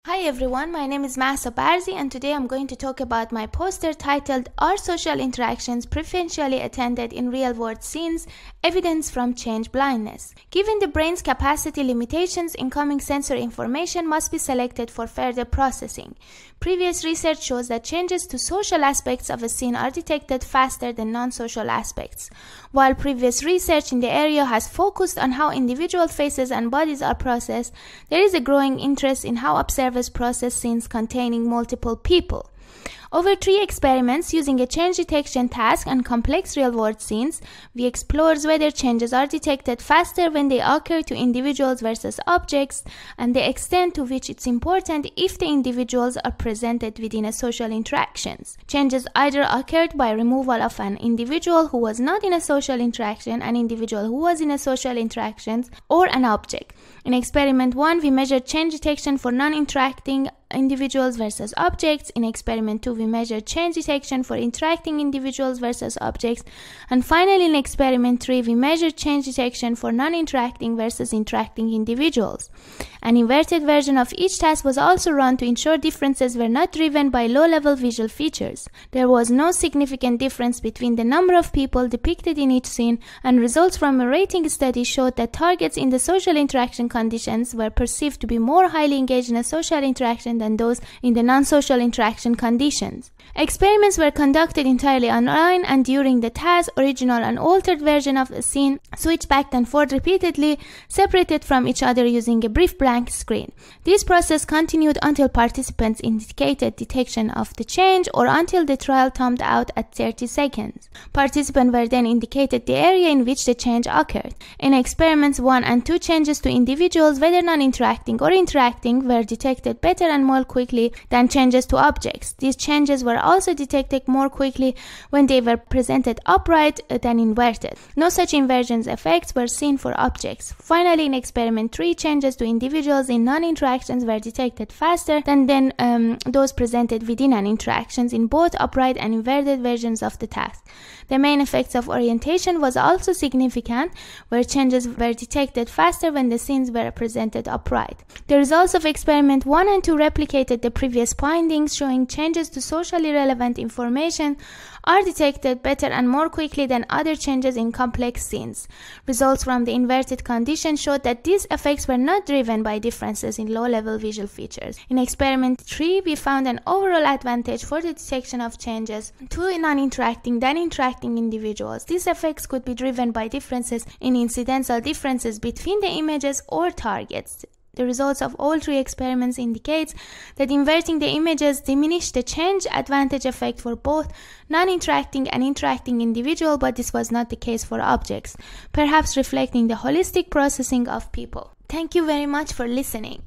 Hi everyone, my name is Mahsa Barzy and today I'm going to talk about my poster titled Are Social Interactions Preferentially Attended in Real-World Scenes? Evidence from Change Blindness. Given the brain's capacity limitations, incoming sensory information must be selected for further processing. Previous research shows that changes to social aspects of a scene are detected faster than non-social aspects. While previous research in the area has focused on how individual faces and bodies are processed, there is a growing interest in how observers process scenes containing multiple people. Over 3 experiments using a change detection task and complex real-world scenes, we explored whether changes are detected faster when they occur to individuals versus objects, and the extent to which it's important if the individuals are presented within a social interactions. Changes either occurred by removal of an individual who was not in a social interaction, an individual who was in a social interaction, or an object. In experiment 1, we measured change detection for non-interacting individuals versus objects. In experiment 2, we measured change detection for interacting individuals versus objects. And finally, in experiment 3, we measured change detection for non-interacting versus interacting individuals. An inverted version of each task was also run to ensure differences were not driven by low-level visual features. There was no significant difference between the number of people depicted in each scene, and results from a rating study showed that targets in the social interaction conditions were perceived to be more highly engaged in a social interaction than those in the non-social interaction conditions. Experiments were conducted entirely online, and during the task, original and altered version of a scene switched back and forth repeatedly, separated from each other using a brief blank screen. This process continued until participants indicated detection of the change or until the trial timed out at 30 seconds. Participants were then indicated the area in which the change occurred. In experiments 1 and 2, changes to individuals, whether non-interacting or interacting, were detected better and more quickly than changes to objects. These changes were also detected more quickly when they were presented upright than inverted. No such inversion effects were seen for objects. Finally, in experiment 3, changes to individuals in non-interactions were detected faster than those presented within an interactions in both upright and inverted versions of the task. The main effects of orientation was also significant, where changes were detected faster when the scenes were presented upright. The results of experiment 1 and 2 replicated the previous findings, showing changes to socially relevant information are detected better and more quickly than other changes in complex scenes. Results from the inverted condition showed that these effects were not driven by differences in low-level visual features. In experiment 3, we found an overall advantage for the detection of changes to non-interacting than interacting individuals. These effects could be driven by differences in incidental differences between the images or targets. The results of all 3 experiments indicates that inverting the images diminished the change advantage effect for both non-interacting and interacting individual, but this was not the case for objects, perhaps reflecting the holistic processing of people. Thank you very much for listening.